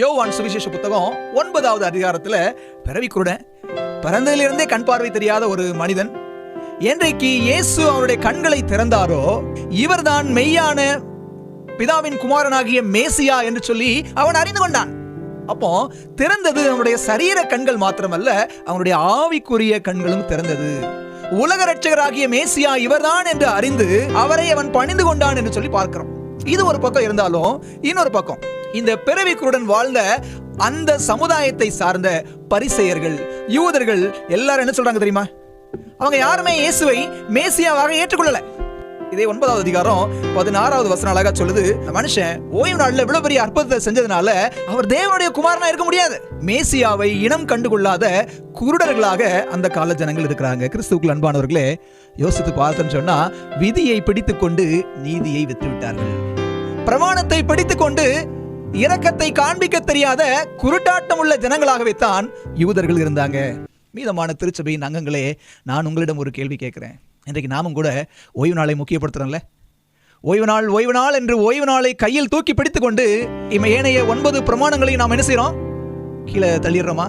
யோவான் சுவிசேஷ புத்தகம் 9வது அதிகாரத்துல பிறவிக்குருடன், பிறந்ததிலிருந்தே கண் பார்வை தெரியாத ஒரு மனிதன், என்றைக்கு இயேசு அவருடைய கண்களை திறந்தாரோ இவர்தான் மெய்யான பிதாவின் குமாரனாகிய மேசியா என்று சொல்லி அவன் அறிந்து கொண்டான். அப்போ திறந்தது அவனுடைய சரீர கண்கள் மாத்திரமல்ல, அவனுடைய ஆவிக்குரிய கண்களும் திறந்தது. உலக ரட்சகராகிய மேசியா இவர்தான் என்று அறிந்து அவரை அவன் பணிந்து கொண்டான் என்று சொல்லி பார்க்கிறோம். இது ஒரு பக்கம் இருந்தாலும், இன்னொரு பக்கம் இந்த பிறவிக்குருடன் வாழ்ந்த அந்த சமுதாயத்தை சார்ந்த பரிசேயர்கள், யூதர்கள் எல்லாரும் என்ன சொல்றாங்க தெரியுமா? அவங்க யாருமே இயேசுவை மேசியாவாக ஏற்றுக்கொள்ளல. இதே 9வது அதிகாரம் 16வது வசனம் அழகா சொல்லுது, மனுஷன் ஓய்வு நாள்ல இவ்வளவு பெரிய அற்புதத்தை செஞ்சதுனால அவர் தேவனுடைய குமாரனா இருக்க முடியாது. மேசியாவை இனம் கண்டுகொள்ளாத குருடர்களாக அந்த கால ஜனங்கள் இருக்கிறாங்க. கிறிஸ்துவுக்குள் அன்பானவர்களே, யோசித்து பார்த்தோன்னு சொன்னா, விதியை பிடித்துக் கொண்டு நீதியை விட்டு விட்டார்கள். பிரமாணத்தை பிடித்துக் கொண்டு இரக்கத்தை காண்பிக்க தெரியாத குருட்டாட்டம் உள்ள ஜனங்களாகவே தான் யூதர்கள் இருந்தாங்க. மீதமான திருச்சபையின் அங்கங்களே, நான் உங்களிடம் ஒரு கேள்வி கேட்கிறேன். இன்றைக்கு நாமும் கூட ஓய்வு நாளை முக்கியப்படுத்துறோம்ல. ஓய்வு நாள் என்று ஓய்வு நாளை கையில் தூக்கி பிடித்துக் கொண்டு ஏனைய 9 பிரமாணங்களை நாம் என்ன செய்யறோம்? கீழே தள்ளிடுறோமா?